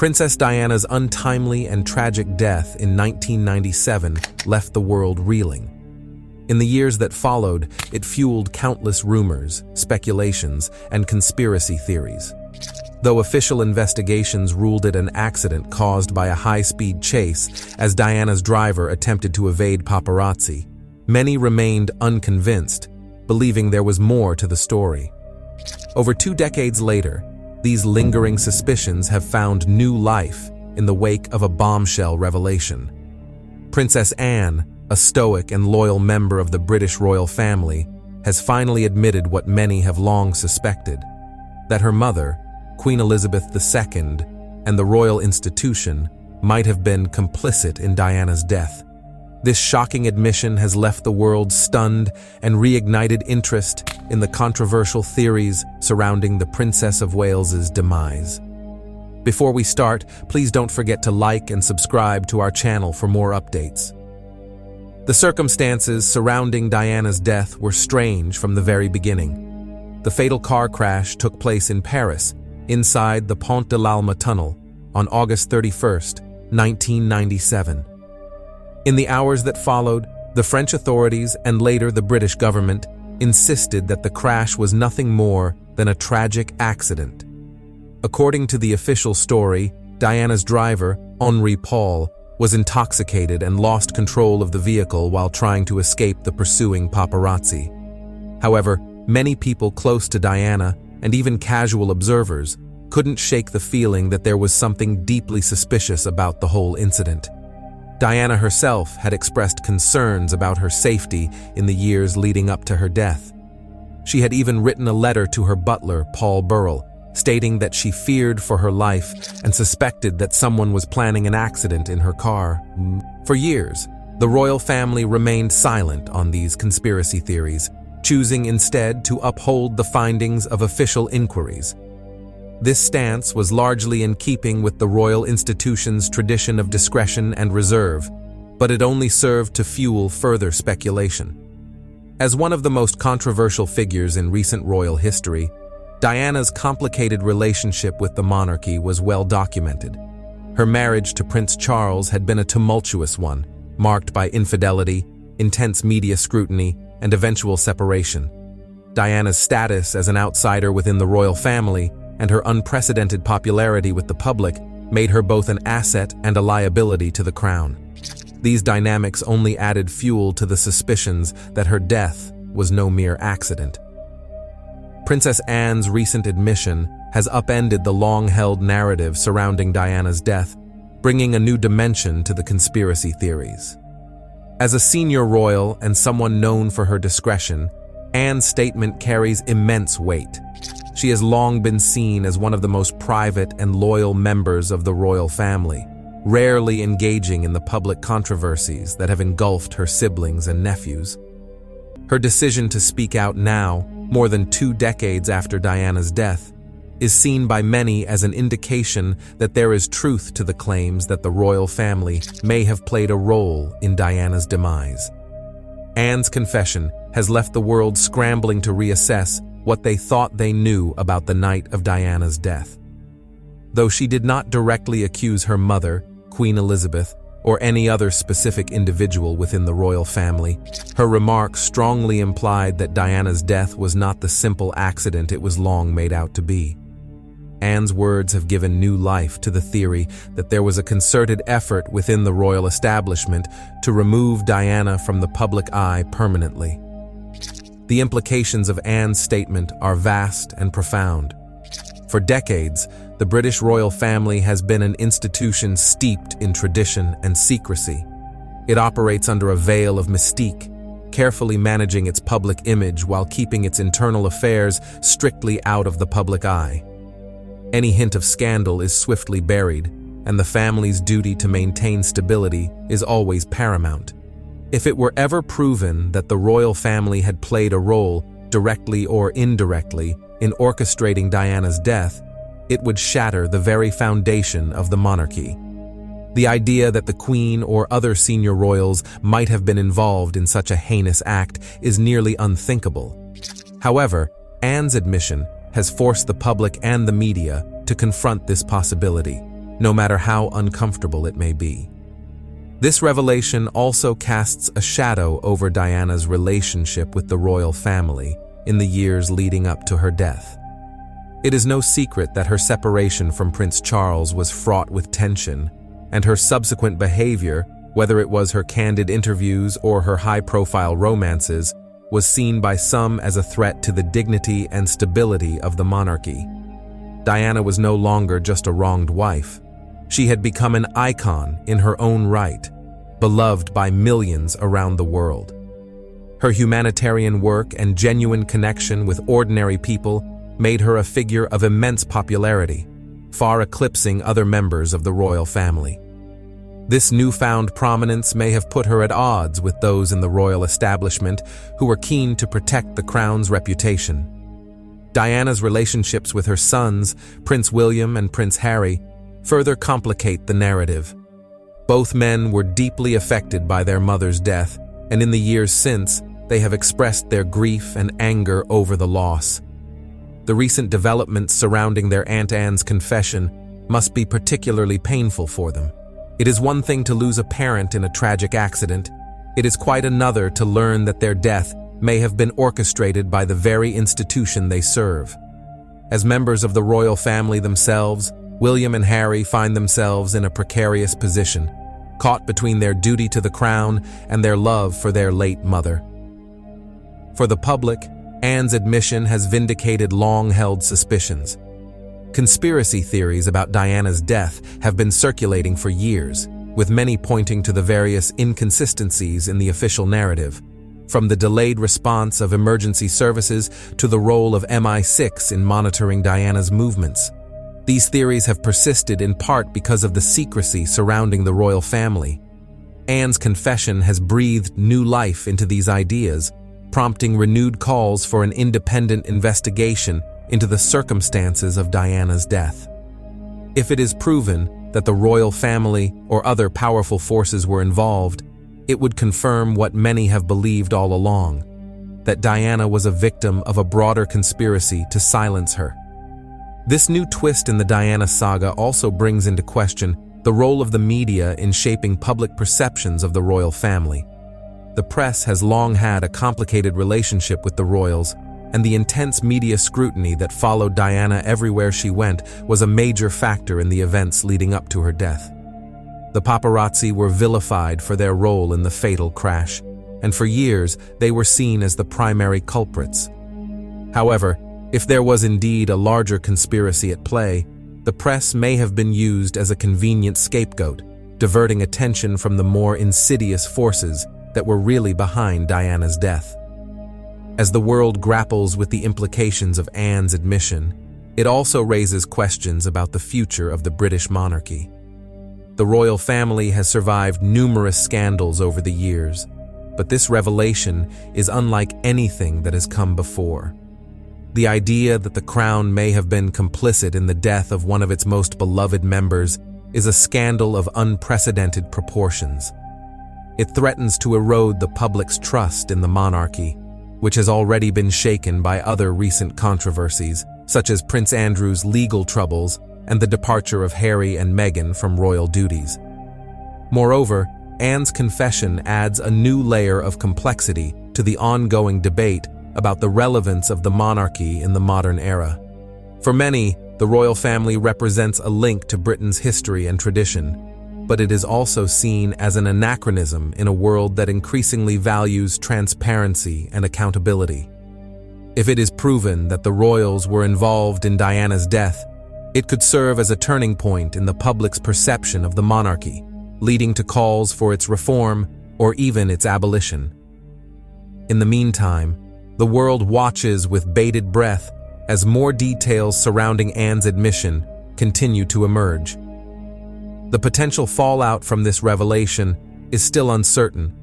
Princess Diana's untimely and tragic death in 1997 left the world reeling. In the years that followed, it fueled countless rumors, speculations, and conspiracy theories. Though official investigations ruled it an accident caused by a high-speed chase as Diana's driver attempted to evade paparazzi, many remained unconvinced, believing there was more to the story. Over 2 decades later, these lingering suspicions have found new life in the wake of a bombshell revelation. Princess Anne, a stoic and loyal member of the British royal family, has finally admitted what many have long suspected, that her mother, Queen Elizabeth II, and the royal institution might have been complicit in Diana's death. This shocking admission has left the world stunned and reignited interest in the controversial theories surrounding the Princess of Wales's demise. Before we start, please don't forget to like and subscribe to our channel for more updates. The circumstances surrounding Diana's death were strange from the very beginning. The fatal car crash took place in Paris, inside the Pont de l'Alma tunnel, on August 31, 1997. In the hours that followed, the French authorities and later the British government insisted that the crash was nothing more than a tragic accident. According to the official story, Diana's driver, Paul, was intoxicated and lost control of the vehicle while trying to escape the pursuing paparazzi. However, many people close to Diana, and even casual observers, couldn't shake the feeling that there was something deeply suspicious about the whole incident. Diana herself had expressed concerns about her safety in the years leading up to her death. She had even written a letter to her butler, Paul Burrell, stating that she feared for her life and suspected that someone was planning an accident in her car. For years, the royal family remained silent on these conspiracy theories, choosing instead to uphold the findings of official inquiries. This stance was largely in keeping with the royal institution's tradition of discretion and reserve, but it only served to fuel further speculation. As one of the most controversial figures in recent royal history, Diana's complicated relationship with the monarchy was well documented. Her marriage to Prince Charles had been a tumultuous one, marked by infidelity, intense media scrutiny, and eventual separation. Diana's status as an outsider within the royal family and her unprecedented popularity with the public made her both an asset and a liability to the crown. These dynamics only added fuel to the suspicions that her death was no mere accident. Princess Anne's recent admission has upended the long-held narrative surrounding Diana's death, bringing a new dimension to the conspiracy theories. As a senior royal and someone known for her discretion, Anne's statement carries immense weight. She has long been seen as one of the most private and loyal members of the royal family, rarely engaging in the public controversies that have engulfed her siblings and nephews. Her decision to speak out now, more than 2 decades after Diana's death, is seen by many as an indication that there is truth to the claims that the royal family may have played a role in Diana's demise. Anne's confession has left the world scrambling to reassess what they thought they knew about the night of Diana's death. Though she did not directly accuse her mother, Queen Elizabeth, or any other specific individual within the royal family, her remarks strongly implied that Diana's death was not the simple accident it was long made out to be. Anne's words have given new life to the theory that there was a concerted effort within the royal establishment to remove Diana from the public eye permanently. The implications of Anne's statement are vast and profound. For decades, the British royal family has been an institution steeped in tradition and secrecy. It operates under a veil of mystique, carefully managing its public image while keeping its internal affairs strictly out of the public eye. Any hint of scandal is swiftly buried, and the family's duty to maintain stability is always paramount. If it were ever proven that the royal family had played a role, directly or indirectly, in orchestrating Diana's death, it would shatter the very foundation of the monarchy. The idea that the Queen or other senior royals might have been involved in such a heinous act is nearly unthinkable. However, Anne's admission has forced the public and the media to confront this possibility, no matter how uncomfortable it may be. This revelation also casts a shadow over Diana's relationship with the royal family in the years leading up to her death. It is no secret that her separation from Prince Charles was fraught with tension, and her subsequent behavior, whether it was her candid interviews or her high-profile romances, was seen by some as a threat to the dignity and stability of the monarchy. Diana was no longer just a wronged wife. She had become an icon in her own right, beloved by millions around the world. Her humanitarian work and genuine connection with ordinary people made her a figure of immense popularity, far eclipsing other members of the royal family. This newfound prominence may have put her at odds with those in the royal establishment who were keen to protect the crown's reputation. Diana's relationships with her sons, Prince William and Prince Harry, further complicate the narrative. Both men were deeply affected by their mother's death, and in the years since, they have expressed their grief and anger over the loss. The recent developments surrounding their Aunt Anne's confession must be particularly painful for them. It is one thing to lose a parent in a tragic accident. It is quite another to learn that their death may have been orchestrated by the very institution they serve. As members of the royal family themselves, William and Harry find themselves in a precarious position, caught between their duty to the crown and their love for their late mother. For the public, Anne's admission has vindicated long-held suspicions. Conspiracy theories about Diana's death have been circulating for years, with many pointing to the various inconsistencies in the official narrative, from the delayed response of emergency services to the role of MI6 in monitoring Diana's movements. These theories have persisted in part because of the secrecy surrounding the royal family. Anne's confession has breathed new life into these ideas, prompting renewed calls for an independent investigation into the circumstances of Diana's death. If it is proven that the royal family or other powerful forces were involved, it would confirm what many have believed all along, that Diana was a victim of a broader conspiracy to silence her. This new twist in the Diana saga also brings into question the role of the media in shaping public perceptions of the royal family. The press has long had a complicated relationship with the royals, and the intense media scrutiny that followed Diana everywhere she went was a major factor in the events leading up to her death. The paparazzi were vilified for their role in the fatal crash, and for years they were seen as the primary culprits. However, if there was indeed a larger conspiracy at play, the press may have been used as a convenient scapegoat, diverting attention from the more insidious forces that were really behind Diana's death. As the world grapples with the implications of Anne's admission, it also raises questions about the future of the British monarchy. The royal family has survived numerous scandals over the years, but this revelation is unlike anything that has come before. The idea that the crown may have been complicit in the death of one of its most beloved members is a scandal of unprecedented proportions. It threatens to erode the public's trust in the monarchy, which has already been shaken by other recent controversies, such as Prince Andrew's legal troubles and the departure of Harry and Meghan from royal duties. Moreover, Anne's confession adds a new layer of complexity to the ongoing debate about the relevance of the monarchy in the modern era. For many, the royal family represents a link to Britain's history and tradition, but it is also seen as an anachronism in a world that increasingly values transparency and accountability. If it is proven that the royals were involved in Diana's death, it could serve as a turning point in the public's perception of the monarchy, leading to calls for its reform or even its abolition. In the meantime, the world watches with bated breath as more details surrounding Anne's admission continue to emerge. The potential fallout from this revelation is still uncertain,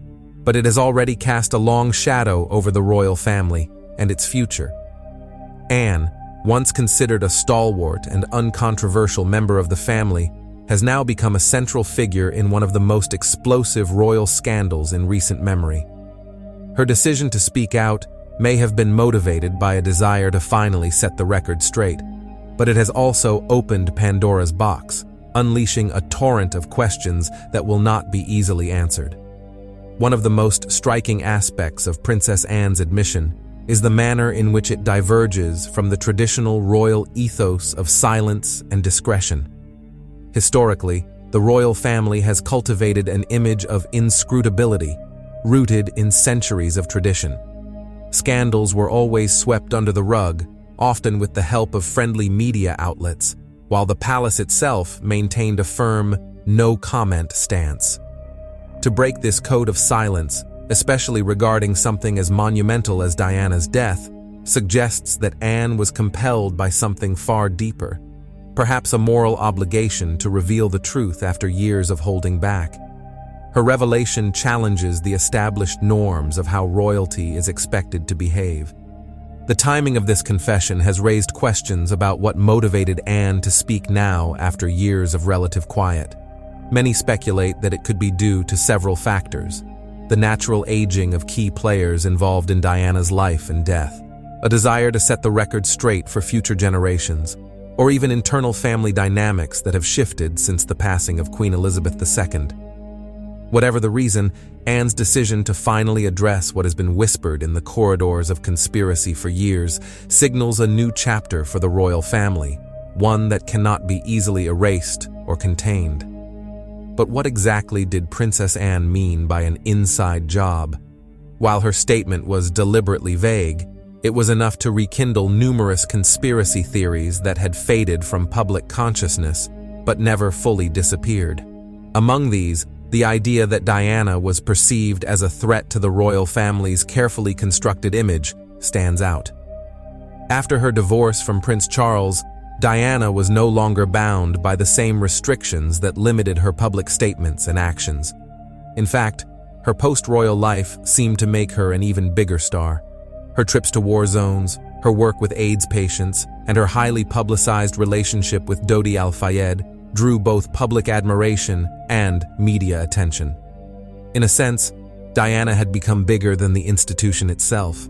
but it has already cast a long shadow over the royal family and its future. Anne, once considered a stalwart and uncontroversial member of the family, has now become a central figure in one of the most explosive royal scandals in recent memory. Her decision to speak out may have been motivated by a desire to finally set the record straight, but it has also opened Pandora's box, unleashing a torrent of questions that will not be easily answered. One of the most striking aspects of Princess Anne's admission is the manner in which it diverges from the traditional royal ethos of silence and discretion. Historically, the royal family has cultivated an image of inscrutability, rooted in centuries of tradition. Scandals were always swept under the rug, often with the help of friendly media outlets, while the palace itself maintained a firm, no-comment stance. To break this code of silence, especially regarding something as monumental as Diana's death, suggests that Anne was compelled by something far deeper, perhaps a moral obligation to reveal the truth after years of holding back. Her revelation challenges the established norms of how royalty is expected to behave. The timing of this confession has raised questions about what motivated Anne to speak now after years of relative quiet. Many speculate that it could be due to several factors: the natural aging of key players involved in Diana's life and death, a desire to set the record straight for future generations, or even internal family dynamics that have shifted since the passing of Queen Elizabeth II. Whatever the reason, Anne's decision to finally address what has been whispered in the corridors of conspiracy for years signals a new chapter for the royal family, one that cannot be easily erased or contained. But what exactly did Princess Anne mean by an inside job? While her statement was deliberately vague, it was enough to rekindle numerous conspiracy theories that had faded from public consciousness but never fully disappeared. Among these, the idea that Diana was perceived as a threat to the royal family's carefully constructed image stands out. After her divorce from Prince Charles, Diana was no longer bound by the same restrictions that limited her public statements and actions. In fact, her post-royal life seemed to make her an even bigger star. Her trips to war zones, her work with AIDS patients, and her highly publicized relationship with Dodi Al-Fayed drew both public admiration and media attention. In a sense, Diana had become bigger than the institution itself.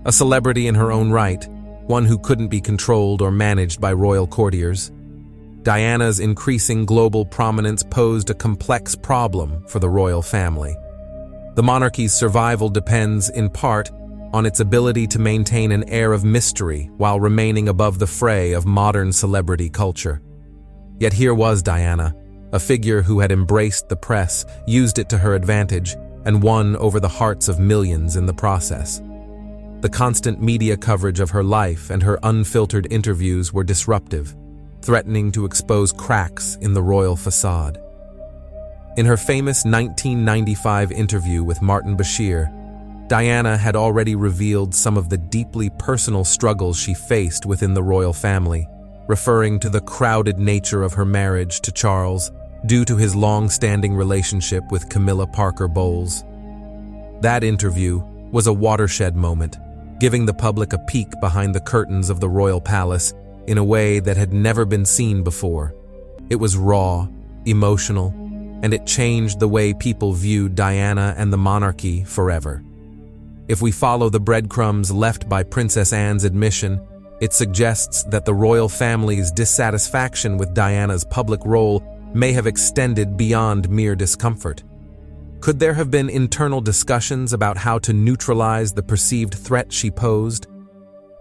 A celebrity in her own right, one who couldn't be controlled or managed by royal courtiers. Diana's increasing global prominence posed a complex problem for the royal family. The monarchy's survival depends, in part, on its ability to maintain an air of mystery while remaining above the fray of modern celebrity culture. Yet here was Diana, a figure who had embraced the press, used it to her advantage, and won over the hearts of millions in the process. The constant media coverage of her life and her unfiltered interviews were disruptive, threatening to expose cracks in the royal facade. In her famous 1995 interview with Martin Bashir, Diana had already revealed some of the deeply personal struggles she faced within the royal family, referring to the crowded nature of her marriage to Charles due to his long-standing relationship with Camilla Parker Bowles. That interview was a watershed moment, giving the public a peek behind the curtains of the royal palace in a way that had never been seen before. It was raw, emotional, and it changed the way people viewed Diana and the monarchy forever. If we follow the breadcrumbs left by Princess Anne's admission, it suggests that the royal family's dissatisfaction with Diana's public role may have extended beyond mere discomfort. Could there have been internal discussions about how to neutralize the perceived threat she posed?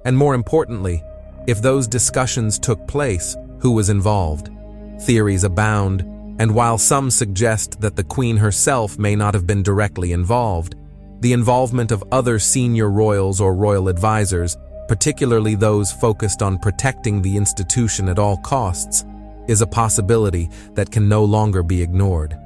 And more importantly, if those discussions took place, who was involved? Theories abound, and while some suggest that the Queen herself may not have been directly involved, the involvement of other senior royals or royal advisors, particularly those focused on protecting the institution at all costs, is a possibility that can no longer be ignored.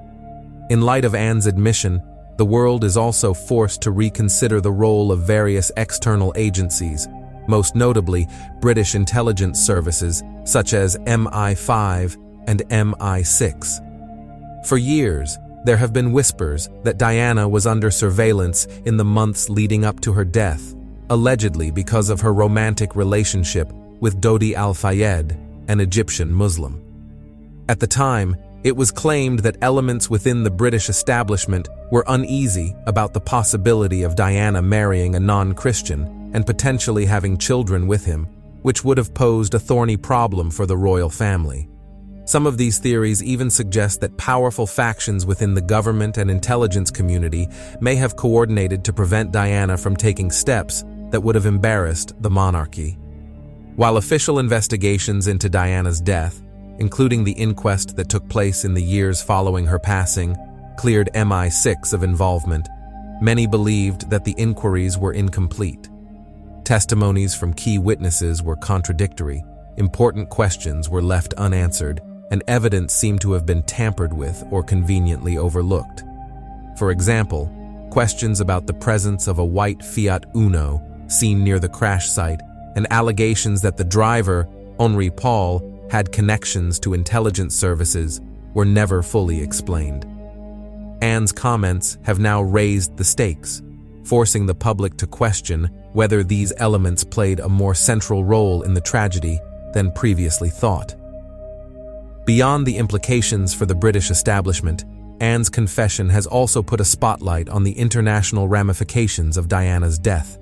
In light of Anne's admission, the world is also forced to reconsider the role of various external agencies, most notably British intelligence services such as MI5 and MI6. For years, there have been whispers that Diana was under surveillance in the months leading up to her death, allegedly because of her romantic relationship with Dodi Al-Fayed, an Egyptian Muslim. At the time, it was claimed that elements within the British establishment were uneasy about the possibility of Diana marrying a non-Christian and potentially having children with him, which would have posed a thorny problem for the royal family. Some of these theories even suggest that powerful factions within the government and intelligence community may have coordinated to prevent Diana from taking steps that would have embarrassed the monarchy. While official investigations into Diana's death, including the inquest that took place in the years following her passing, cleared MI6 of involvement, many believed that the inquiries were incomplete. Testimonies from key witnesses were contradictory, important questions were left unanswered, and evidence seemed to have been tampered with or conveniently overlooked. For example, questions about the presence of a white Fiat Uno seen near the crash site and allegations that the driver, Henri Paul, had connections to intelligence services were never fully explained. Anne's comments have now raised the stakes, forcing the public to question whether these elements played a more central role in the tragedy than previously thought. Beyond the implications for the British establishment, Anne's confession has also put a spotlight on the international ramifications of Diana's death.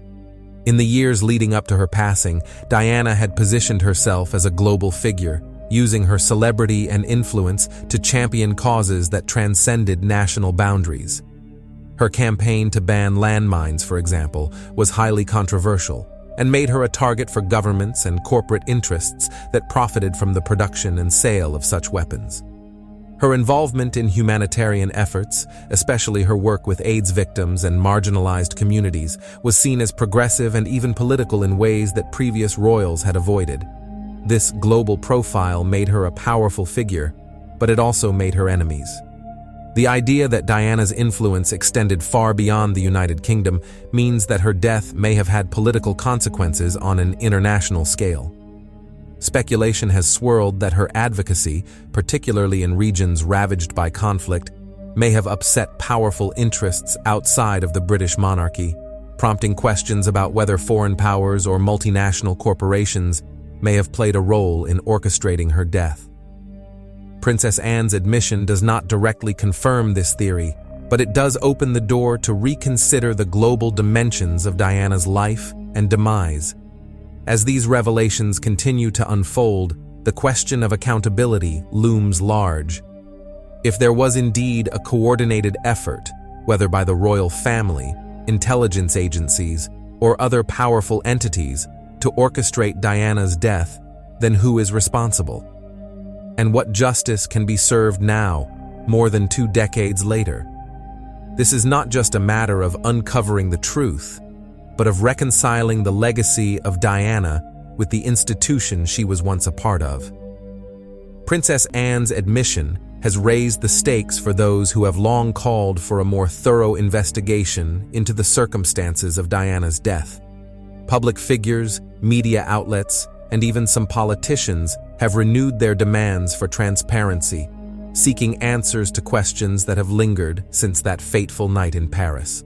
In the years leading up to her passing, Diana had positioned herself as a global figure, using her celebrity and influence to champion causes that transcended national boundaries. Her campaign to ban landmines, for example, was highly controversial and made her a target for governments and corporate interests that profited from the production and sale of such weapons. Her involvement in humanitarian efforts, especially her work with AIDS victims and marginalized communities, was seen as progressive and even political in ways that previous royals had avoided. This global profile made her a powerful figure, but it also made her enemies. The idea that Diana's influence extended far beyond the United Kingdom means that her death may have had political consequences on an international scale. Speculation has swirled that her advocacy, particularly in regions ravaged by conflict, may have upset powerful interests outside of the British monarchy, prompting questions about whether foreign powers or multinational corporations may have played a role in orchestrating her death. Princess Anne's admission does not directly confirm this theory, but it does open the door to reconsider the global dimensions of Diana's life and demise. As these revelations continue to unfold, the question of accountability looms large. If there was indeed a coordinated effort, whether by the royal family, intelligence agencies, or other powerful entities, to orchestrate Diana's death, then who is responsible? And what justice can be served now, more than 2 decades later? This is not just a matter of uncovering the truth, but of reconciling the legacy of Diana with the institution she was once a part of. Princess Anne's admission has raised the stakes for those who have long called for a more thorough investigation into the circumstances of Diana's death. Public figures, media outlets, and even some politicians have renewed their demands for transparency, seeking answers to questions that have lingered since that fateful night in Paris.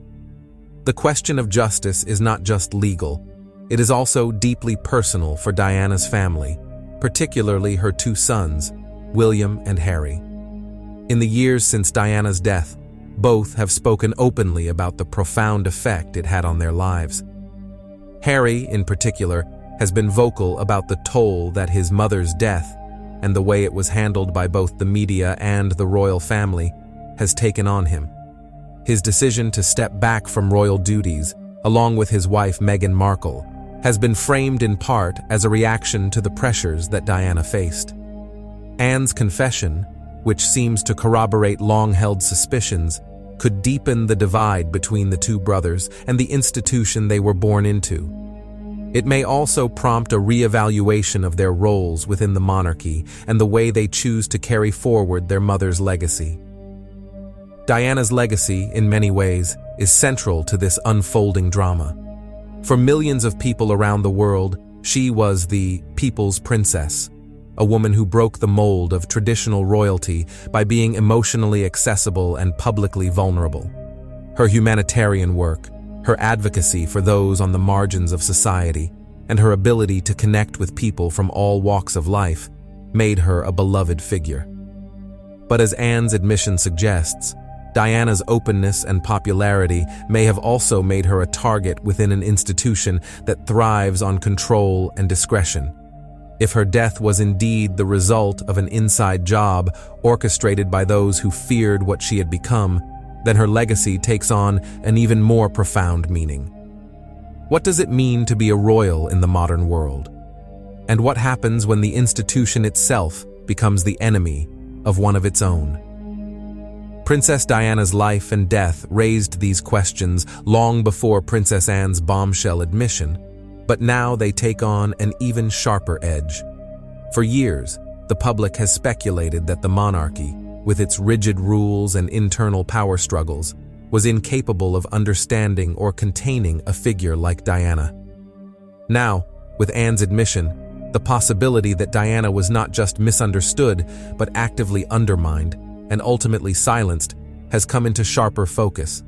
The question of justice is not just legal, it is also deeply personal for Diana's family, particularly her 2 sons, William and Harry. In the years since Diana's death, both have spoken openly about the profound effect it had on their lives. Harry, in particular, has been vocal about the toll that his mother's death, and the way it was handled by both the media and the royal family, has taken on him. His decision to step back from royal duties, along with his wife Meghan Markle, has been framed in part as a reaction to the pressures that Diana faced. Anne's confession, which seems to corroborate long-held suspicions, could deepen the divide between the 2 brothers and the institution they were born into. It may also prompt a re-evaluation of their roles within the monarchy and the way they choose to carry forward their mother's legacy. Diana's legacy, in many ways, is central to this unfolding drama. For millions of people around the world, she was the people's princess, a woman who broke the mold of traditional royalty by being emotionally accessible and publicly vulnerable. Her humanitarian work, her advocacy for those on the margins of society, and her ability to connect with people from all walks of life made her a beloved figure. But as Anne's admission suggests, Diana's openness and popularity may have also made her a target within an institution that thrives on control and discretion. If her death was indeed the result of an inside job orchestrated by those who feared what she had become, then her legacy takes on an even more profound meaning. What does it mean to be a royal in the modern world? And what happens when the institution itself becomes the enemy of one of its own? Princess Diana's life and death raised these questions long before Princess Anne's bombshell admission, but now they take on an even sharper edge. For years, the public has speculated that the monarchy, with its rigid rules and internal power struggles, was incapable of understanding or containing a figure like Diana. Now, with Anne's admission, the possibility that Diana was not just misunderstood but actively undermined and ultimately silenced has come into sharper focus.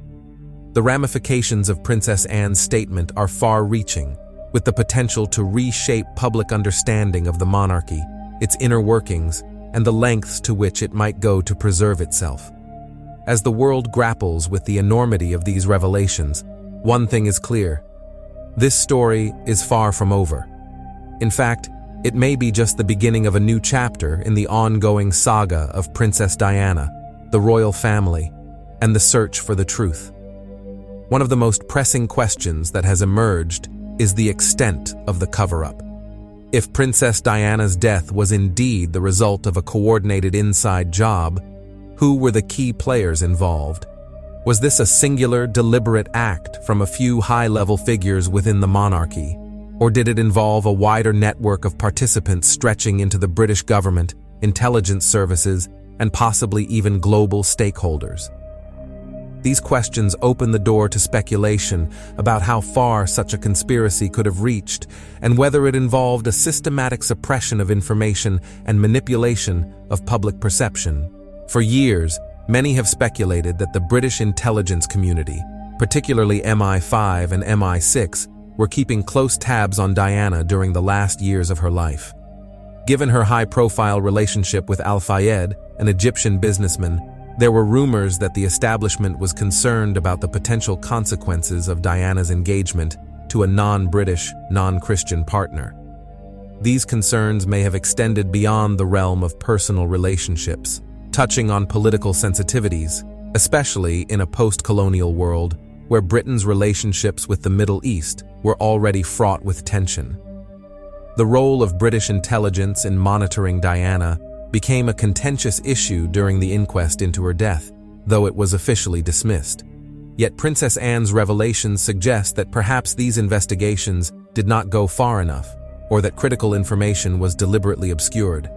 The ramifications of Princess Anne's statement are far-reaching, with the potential to reshape public understanding of the monarchy, its inner workings, and the lengths to which it might go to preserve itself. As the world grapples with the enormity of these revelations, one thing is clear: this story is far from over. In fact, it may be just the beginning of a new chapter in the ongoing saga of Princess Diana, the royal family, and the search for the truth. One of the most pressing questions that has emerged is the extent of the cover-up. If Princess Diana's death was indeed the result of a coordinated inside job, who were the key players involved? Was this a singular, deliberate act from a few high-level figures within the monarchy? Or did it involve a wider network of participants stretching into the British government, intelligence services, and possibly even global stakeholders? These questions open the door to speculation about how far such a conspiracy could have reached and whether it involved a systematic suppression of information and manipulation of public perception. For years, many have speculated that the British intelligence community, particularly MI5 and MI6, were keeping close tabs on Diana during the last years of her life. Given her high-profile relationship with Al-Fayed, an Egyptian businessman, there were rumors that the establishment was concerned about the potential consequences of Diana's engagement to a non-British, non-Christian partner. These concerns may have extended beyond the realm of personal relationships, touching on political sensitivities, especially in a post-colonial world where Britain's relationships with the Middle East were already fraught with tension. The role of British intelligence in monitoring Diana became a contentious issue during the inquest into her death, though it was officially dismissed. Yet Princess Anne's revelations suggest that perhaps these investigations did not go far enough, or that critical information was deliberately obscured.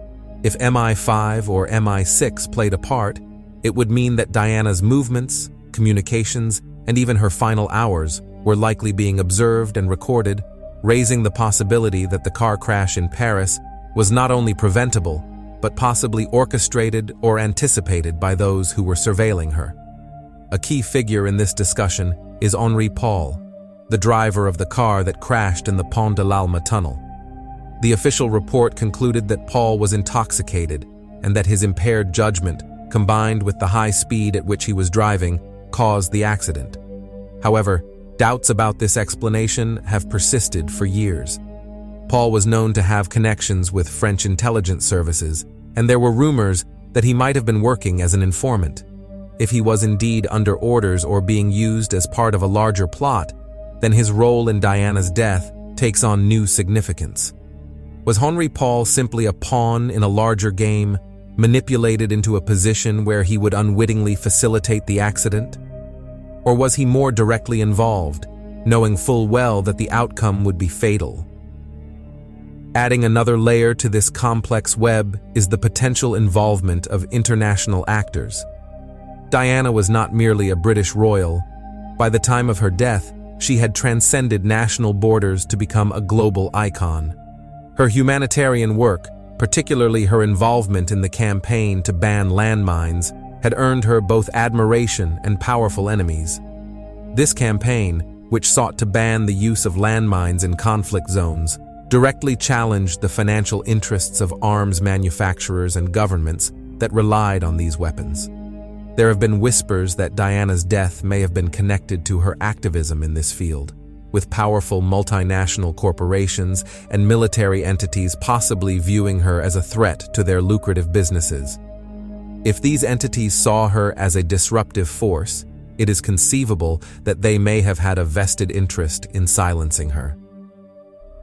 If MI5 or MI6 played a part, it would mean that Diana's movements, communications, and even her final hours were likely being observed and recorded, raising the possibility that the car crash in Paris was not only preventable, but possibly orchestrated or anticipated by those who were surveilling her. A key figure in this discussion is Henri Paul, the driver of the car that crashed in the Pont de l'Alma tunnel. The official report concluded that Paul was intoxicated and that his impaired judgment, combined with the high speed at which he was driving, caused the accident. However, doubts about this explanation have persisted for years. Paul was known to have connections with French intelligence services, and there were rumors that he might have been working as an informant. If he was indeed under orders or being used as part of a larger plot, then his role in Diana's death takes on new significance. Was Henri Paul simply a pawn in a larger game, manipulated into a position where he would unwittingly facilitate the accident? Or was he more directly involved, knowing full well that the outcome would be fatal? Adding another layer to this complex web is the potential involvement of international actors. Diana was not merely a British royal. By the time of her death, she had transcended national borders to become a global icon. Her humanitarian work, particularly her involvement in the campaign to ban landmines, had earned her both admiration and powerful enemies. This campaign, which sought to ban the use of landmines in conflict zones, directly challenged the financial interests of arms manufacturers and governments that relied on these weapons. There have been whispers that Diana's death may have been connected to her activism in this field. with powerful multinational corporations and military entities possibly viewing her as a threat to their lucrative businesses. If these entities saw her as a disruptive force, it is conceivable that they may have had a vested interest in silencing her.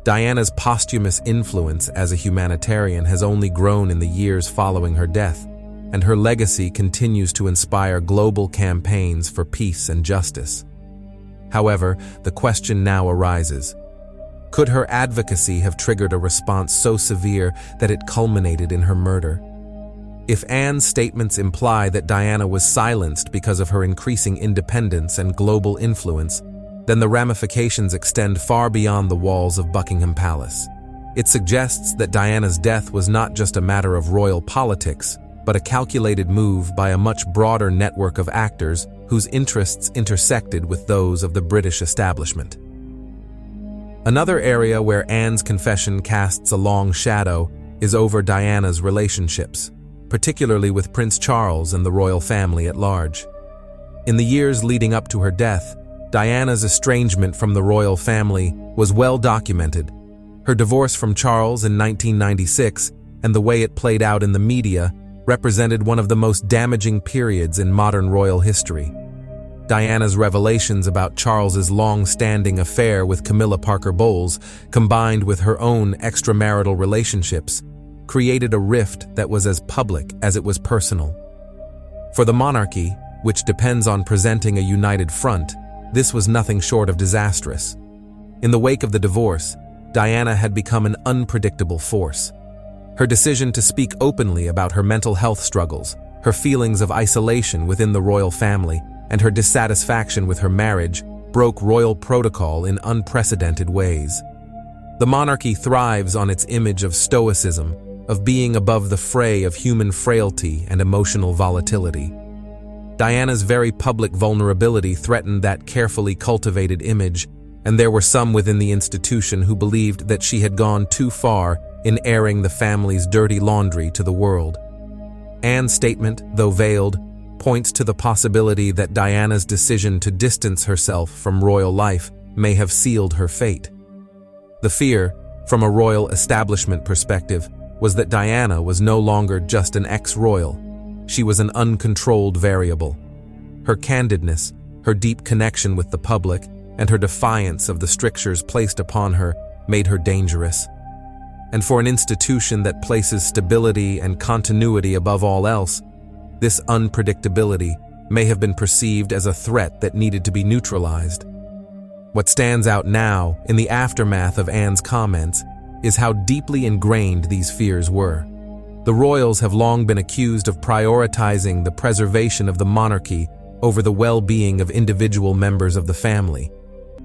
Diana's posthumous influence as a humanitarian has only grown in the years following her death, and her legacy continues to inspire global campaigns for peace and justice. However, the question now arises: could her advocacy have triggered a response so severe that it culminated in her murder? If Anne's statements imply that Diana was silenced because of her increasing independence and global influence, then the ramifications extend far beyond the walls of Buckingham Palace. It suggests that Diana's death was not just a matter of royal politics, but a calculated move by a much broader network of actors whose interests intersected with those of the British establishment. Another area where Anne's confession casts a long shadow is over Diana's relationships, particularly with Prince Charles and the royal family at large. In the years leading up to her death, Diana's estrangement from the royal family was well documented. Her divorce from Charles in 1996 and the way it played out in the media represented one of the most damaging periods in modern royal history. Diana's revelations about Charles's long-standing affair with Camilla Parker Bowles, combined with her own extramarital relationships, created a rift that was as public as it was personal. For the monarchy, which depends on presenting a united front, this was nothing short of disastrous. In the wake of the divorce, Diana had become an unpredictable force. Her decision to speak openly about her mental health struggles, her feelings of isolation within the royal family, and her dissatisfaction with her marriage broke royal protocol in unprecedented ways. The monarchy thrives on its image of stoicism, of being above the fray of human frailty and emotional volatility. Diana's very public vulnerability threatened that carefully cultivated image, and there were some within the institution who believed that she had gone too far in airing the family's dirty laundry to the world. Anne's statement, though veiled, points to the possibility that Diana's decision to distance herself from royal life may have sealed her fate. The fear, from a royal establishment perspective, was that Diana was no longer just an ex-royal. She was an uncontrolled variable. Her candidness, her deep connection with the public, and her defiance of the strictures placed upon her made her dangerous. And for an institution that places stability and continuity above all else, this unpredictability may have been perceived as a threat that needed to be neutralized. What stands out now, in the aftermath of Anne's comments, is how deeply ingrained these fears were. The royals have long been accused of prioritizing the preservation of the monarchy over the well-being of individual members of the family.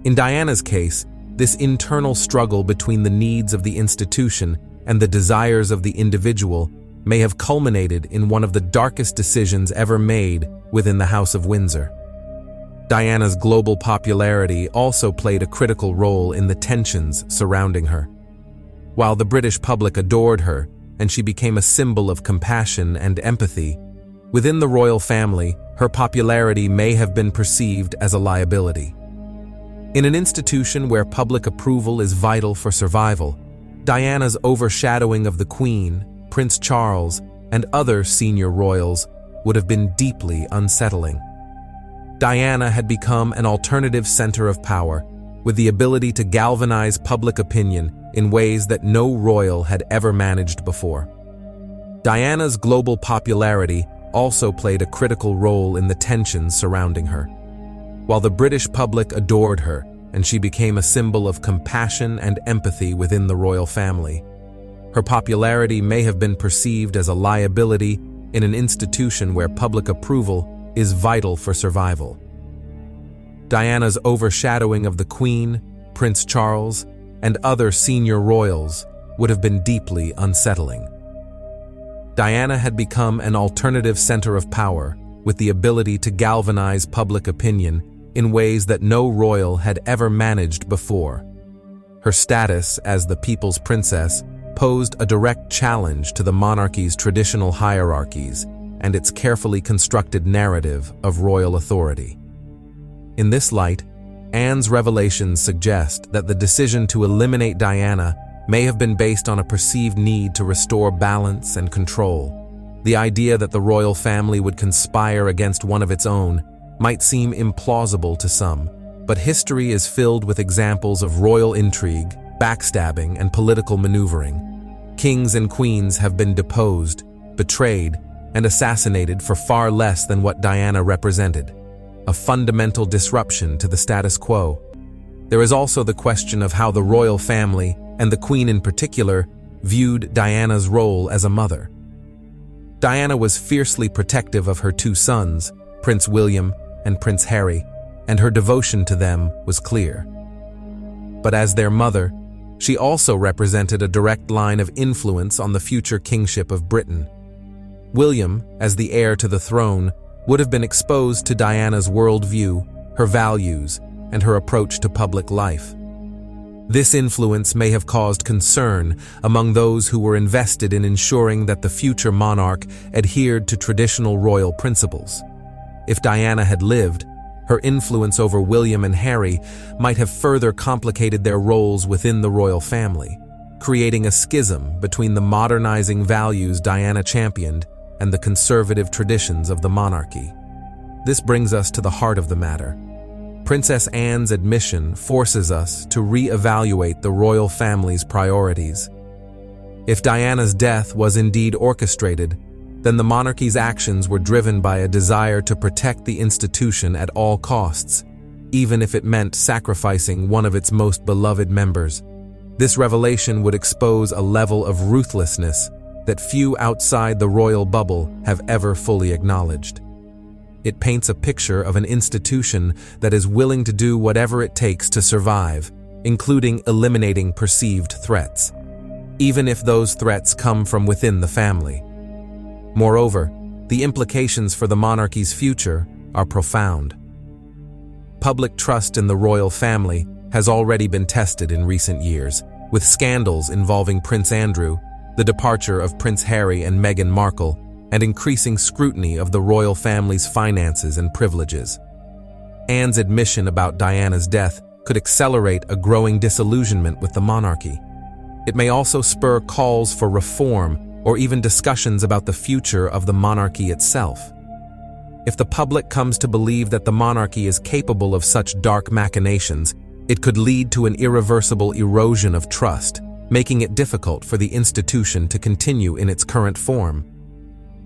In Diana's case, this internal struggle between the needs of the institution and the desires of the individual may have culminated in one of the darkest decisions ever made within the House of Windsor. Diana's global popularity also played a critical role in the tensions surrounding her. While the British public adored her, and she became a symbol of compassion and empathy, within the royal family, her popularity may have been perceived as a liability. In an institution where public approval is vital for survival, Diana's overshadowing of the Queen, Prince Charles, and other senior royals would have been deeply unsettling. Diana had become an alternative center of power, with the ability to galvanize public opinion in ways that no royal had ever managed before. Diana's global popularity also played a critical role in the tensions surrounding her. While the British public adored her, and she became a symbol of compassion and empathy within the royal family, her popularity may have been perceived as a liability in an institution where public approval is vital for survival. Diana's overshadowing of the Queen, Prince Charles, and other senior royals would have been deeply unsettling. Diana had become an alternative center of power with the ability to galvanize public opinion in ways that no royal had ever managed before. Her status as the people's princess posed a direct challenge to the monarchy's traditional hierarchies and its carefully constructed narrative of royal authority. In this light, Anne's revelations suggest that the decision to eliminate Diana may have been based on a perceived need to restore balance and control. The idea that the royal family would conspire against one of its own might seem implausible to some, but history is filled with examples of royal intrigue, backstabbing, and political maneuvering. Kings and queens have been deposed, betrayed, and assassinated for far less than what Diana represented, a fundamental disruption to the status quo. There is also the question of how the royal family, and the Queen in particular, viewed Diana's role as a mother. Diana was fiercely protective of her two sons, Prince William and Prince Harry, and her devotion to them was clear. But as their mother, she also represented a direct line of influence on the future kingship of Britain. William, as the heir to the throne, would have been exposed to Diana's worldview, her values, and her approach to public life. This influence may have caused concern among those who were invested in ensuring that the future monarch adhered to traditional royal principles. If Diana had lived, her influence over William and Harry might have further complicated their roles within the royal family, creating a schism between the modernizing values Diana championed and the conservative traditions of the monarchy. This brings us to the heart of the matter. Princess Anne's admission forces us to re-evaluate the royal family's priorities. If Diana's death was indeed orchestrated, then the monarchy's actions were driven by a desire to protect the institution at all costs, even if it meant sacrificing one of its most beloved members. This revelation would expose a level of ruthlessness that few outside the royal bubble have ever fully acknowledged. It paints a picture of an institution that is willing to do whatever it takes to survive, including eliminating perceived threats, even if those threats come from within the family. Moreover, the implications for the monarchy's future are profound. Public trust in the royal family has already been tested in recent years, with scandals involving Prince Andrew, the departure of Prince Harry and Meghan Markle, and increasing scrutiny of the royal family's finances and privileges. Anne's admission about Diana's death could accelerate a growing disillusionment with the monarchy. It may also spur calls for reform or even discussions about the future of the monarchy itself. If the public comes to believe that the monarchy is capable of such dark machinations, it could lead to an irreversible erosion of trust, making it difficult for the institution to continue in its current form.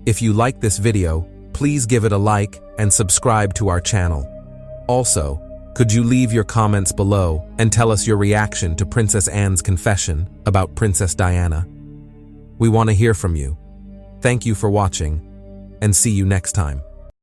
If you like this video, please give it a like and subscribe to our channel. Also, could you leave your comments below and tell us your reaction to Princess Anne's confession about Princess Diana? We want to hear from you. Thank you for watching, and see you next time.